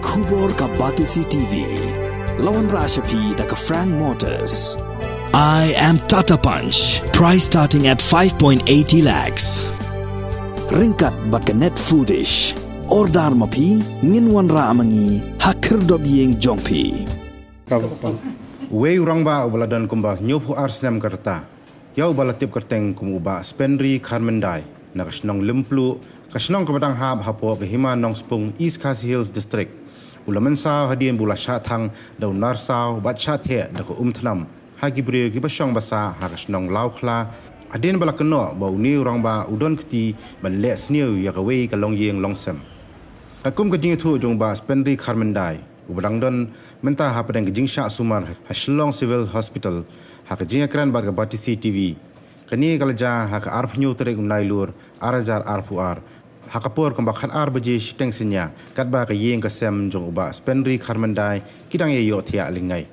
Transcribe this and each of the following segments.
Kubor ka Batisi TV. Lawan Rashapi da ka Frank Motors. I am Tata Punch. Price starting at 5.80 lakhs. Ringkat bat ka Net Foodish. Ordar mapi nginwan ra amangi hakir dob yeng jongpi. Wei urangba ubaladan kumba nyupu arsenam karta. Yau balatip kerteng kumuba spendri Carmendai. Nakasnong limplu kasnong kabadang hab hapo kehima nong spung East Khasi Hills District. Ulamensa hadian bula syathang daun narsau bat syathe dako umtnam. Hagi brio kibasyong basa hakasnong laukla. Hadian bala keno bau ni urangba udon keti ban le sniu yakawei kalong yeng longsem. Kakum kajing itu jongba spendri Carmendai. Ubadang don menta hapadang kajing syak sumar haslong civil hospital. Hakajing akran barga Batisi TV. Kani kalaja haka arf nyu terek unailur arajar arfuar. Hakapur kembakhan arbaje shiteng senya katba ka yeng kasem jong uba spendri Carmendai kidang ye yo thia lingai.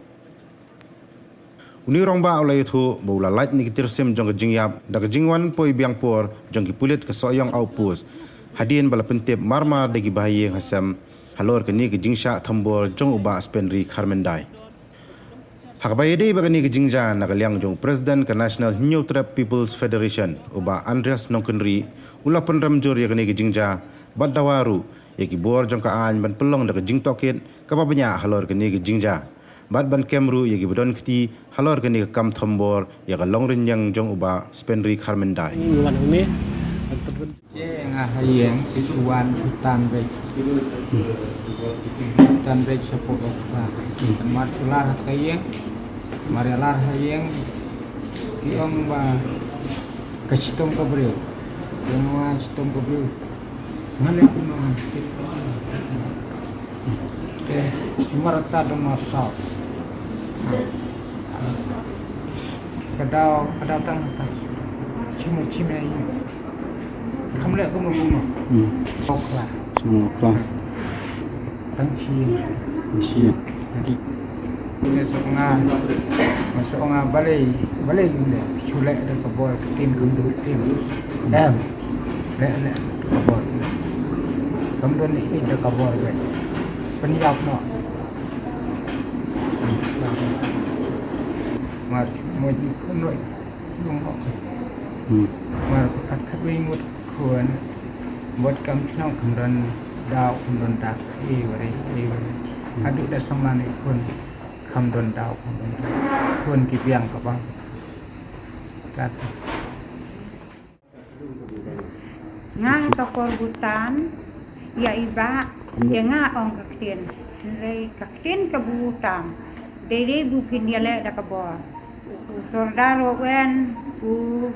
Uni rongba ulai thu bula light ni kitirsim jong kajing yap da kajing wan poi biang por jong kipulit ka soyong outpost. Hadien bala pentip marmar dagi bahaye hasam halor kani kajing sya thambor jong uba spendri Carmendai. Hakabayade bagani kejingja nakaliang jong President ke National New Trap People's Federation uba Andreas Nongkenri ula penramjur yakani kejingja badawaru yaki bor jong kaan ban pelong da kejing tokit kapabanya halor kani kejingja bad ban kemru yaki bedon kiti halor kani kam thambor yaka longrin yang jong uba spendri Carmendai. Ngahayeng isuan hutan bek sepuluh tempat sular hayeng marialar hayeng kiong ba kasitom kabril yang sitom kabril mana kuno ke cuma rata dong masal kadau tang cuma ini kamu lihat kamu bunuh okla tangsi lagi masuk ngah balai gini culek ada kebor tim gundu tim le kebor kemudian ini ada kebor penyap no mar mau kunoi nungok mar kat minggu kuan buat kamu senang kemudian dau kemudian tak iwari adik dah sama ni pun kemudian dau pun kipiang kapang kata ngah kapor hutan ya iba ya ngah ong kaktin rei kaktin kebutan dede bukin ya le dah kabor sordaro wen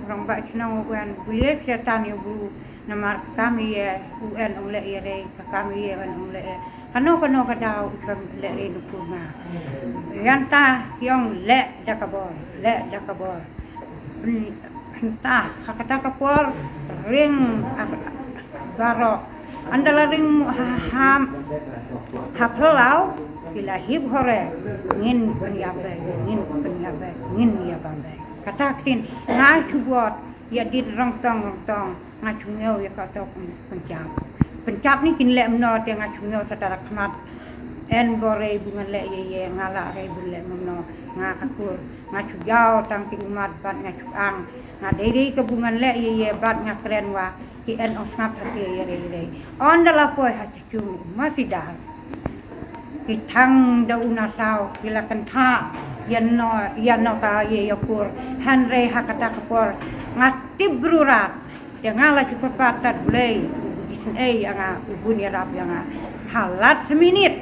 rambak senang wen bulet setan ya bu namar kami ya UN oleh ya re kami ya oleh kano kadau kam le re nupunga yanta yang le dakabor entah hakata kapor ring baro andala ring ham haplau bila hib hore ngin penyabe ngin ya bambe katakin ngai kubot ya di rong-tong ngachungeu ya kata pencap ni kin le mno te ngachungeu satara khnat en gore bungan le ye ngala re bulle mno ngakakur ngachujau tangking umat bat ngachang ngadiri ke bungan le ye bat ngakren wa ki en osnap ke ye re on dala poi hachu masih dah ki thang da unasau bila kentha yanno ta ye yakur hanre hakata kapor ngatib brurat yang ala cukup patat boleh isin yang ubun ya rap yang halat seminit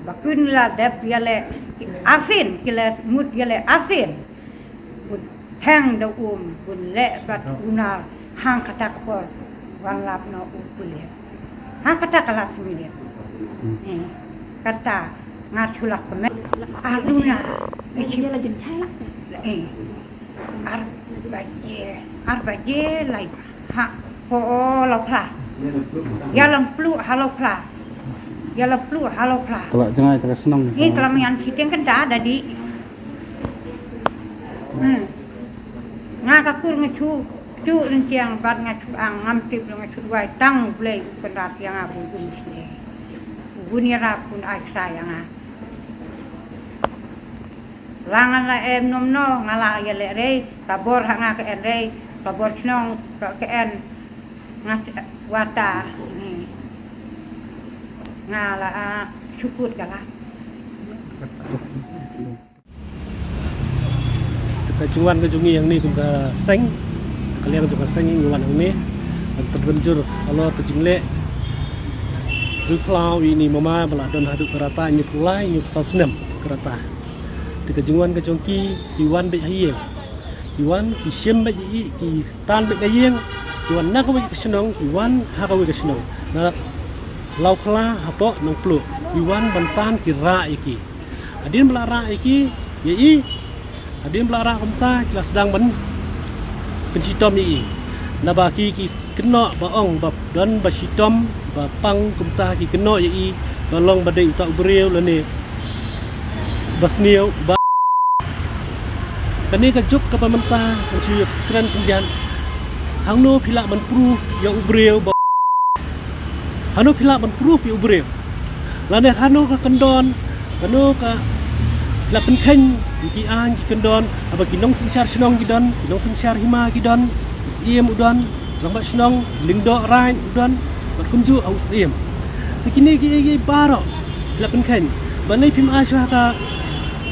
bakun la dep yale asin kila mut yale asin bun hang da bun le bat unar hang kata kapor wan lap no ubule hang kata kalat seminit kata ngatulak kemet aruna dia lagi cai arbaje lai ha ho lo pla ya lam plu halo pla kalau jangan terus senang ni kelamian kiteng kan dah ada di ngakakur ngecu cu renciang bat ngacu ang ngamtip ngacu wai tang boleh pendat yang abu ini bunira pun ai sayang langan la em nom no ngala ya le re kabor hanga ke en re kabor snong ke en ngas wata ni ngala syukur kala Kecuan kejungi yang ni juga seng kalian juga seng yang ni terbenjur kalau kejungle ruklau ini mama beladon haduk kerata nyup lai nyup sausnem kerata di kejungan kejongki kiwan baik hayeng kiwan kisim baik ki tan baik hayeng kiwan nak baik kesenong kiwan hakawi kesenong nah lau kala hapo nong plu kiwan bantan kira iki adin belara iki yai adin belara kumta kila sedang ben pensitom ni nabaki ki kena baong bab dan basitom bapang kumta ki kena yai balong badai utak beriau lani basniau kani ka juk ka pemerintah mencuy keren kemudian hangno pila menproof yang ubreu hangno pila menproof yang ubreu lane hangno ka kendon hangno ka la penkheng ki an ki kendon apa ki nong singsyar snong gidon ki nong singsyar hima gidon iem udon lambat snong lingdo rai udon bat kunju au iem kini ki baro la penkheng banai pim asha ka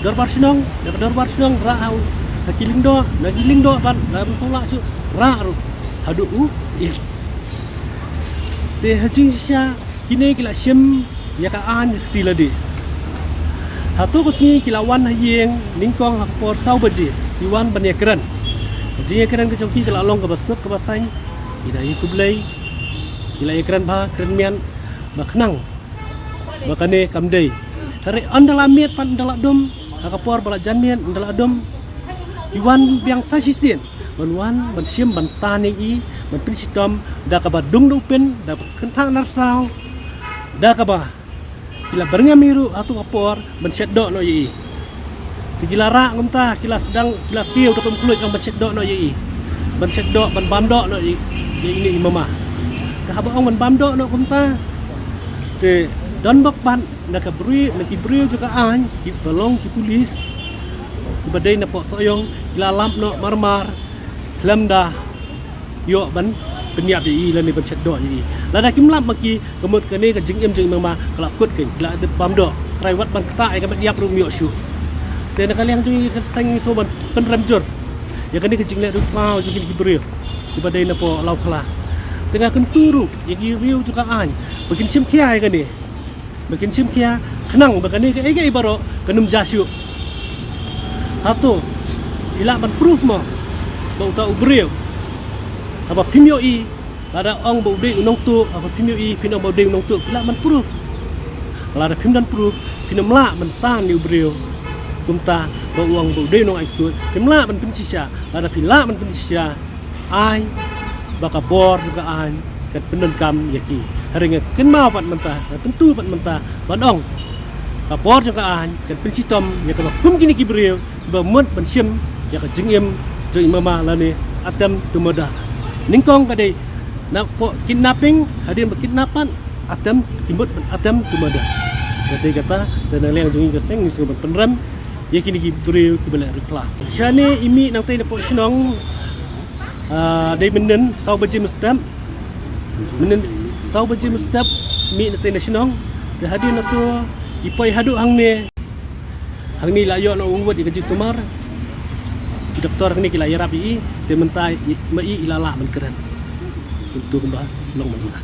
darbar snong darbar snong rau Hakilingdo, nagilingdo kan dalam solak su raru hadu sim. De hajing sia kini kila sim ya ka an tilade. Hatu kusni kilawan hayeng ningkong hakpor sau baje iwan banekran. Jinya kran ke chongki kila long ke basuk ke basai kila ikublai kila ekran ba kran mian baknang bakane kamdei. Hari andala miet pan andala dom hakpor bala janmian andala dom Iwan biang sasisin, banwan, bansim, bantani i, banpinsitom, dah kaba dung pen, dah kentang narsau, dah kaba, kila berngamiru atau apor, bansedok no i, kila rak ngumta, kila sedang, kila kiu dokon kulit yang bansedok no i, bansedok, banbamdok no i, ini imamah, dah kaba ong banbamdok no ngumta, de don bok ban, dah kabri, nak kibri juga an, kibalong, kipulis. Badai na po soyong kilalam no marmar lam dah yo ban penyap yi lan ni ban sedok yi la da kim lam maki kemut kene ka jing em jing mama kelap kut ke la de bam do rai wat ban kata ai ka bat yap ru miok shu te na kaliang jing ka sang so ban pen ramjur ya kene ka jing le ru pau jing ki brio di badai na po lau khala tengah kenturu ya ki riu juga an bikin sim kia ai ka ni bikin sim kia kenang bakane ka ai baro kanum jasyu Hatu, ilak ban proof mo, bau tau beriu. Apa pimio i, ada ong bau ding unong tu, apa pimio i, pinong bau ding unong tu, ilak ban proof. Kalau ada pim dan proof, pinong melak mentan ni beriu. Kumta bau uang bau ding unong aksud, pim melak ban pim sisa, ada pilak ban pim sisa, ai, baka bor juga ai, kan penun kam yaki. Hari ni ken mau pat mentah, tentu pat mentah, ban ong. Kapor juga an, kan pensitom, ya kalau kum kini kibriu, tiba mut pensim, ya kan jengim, jeng mama lani, atem tumoda. Ningkong kadai, nak po kidnapping, hadir berkidnapan, atem kimut atem tumoda. Kadai kata, dan yang jengi keseng ni sebab penram, ya kini kibriu kibalik ruklah. Shani imi nang tay na po sinong, day menen sau baji mustab, menen sau baji mustab, mi nang tay na sinong, hadir na tu. Ipai haduk hang ni layo no uwat ikaji sumar doktor hang ni kila yarapi de mentai mai ilala menkeran untuk kembah long menula.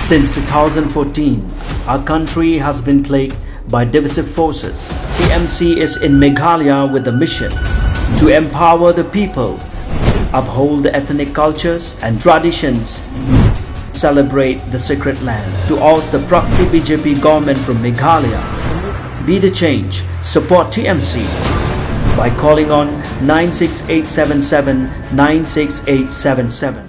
Since 2014, our country has been plagued by divisive forces. TMC is in Meghalaya with the mission to empower the people, uphold the ethnic cultures and traditions, celebrate the sacred land. To oust the proxy BJP government from Meghalaya, be the change, support TMC by calling on 96877 96877.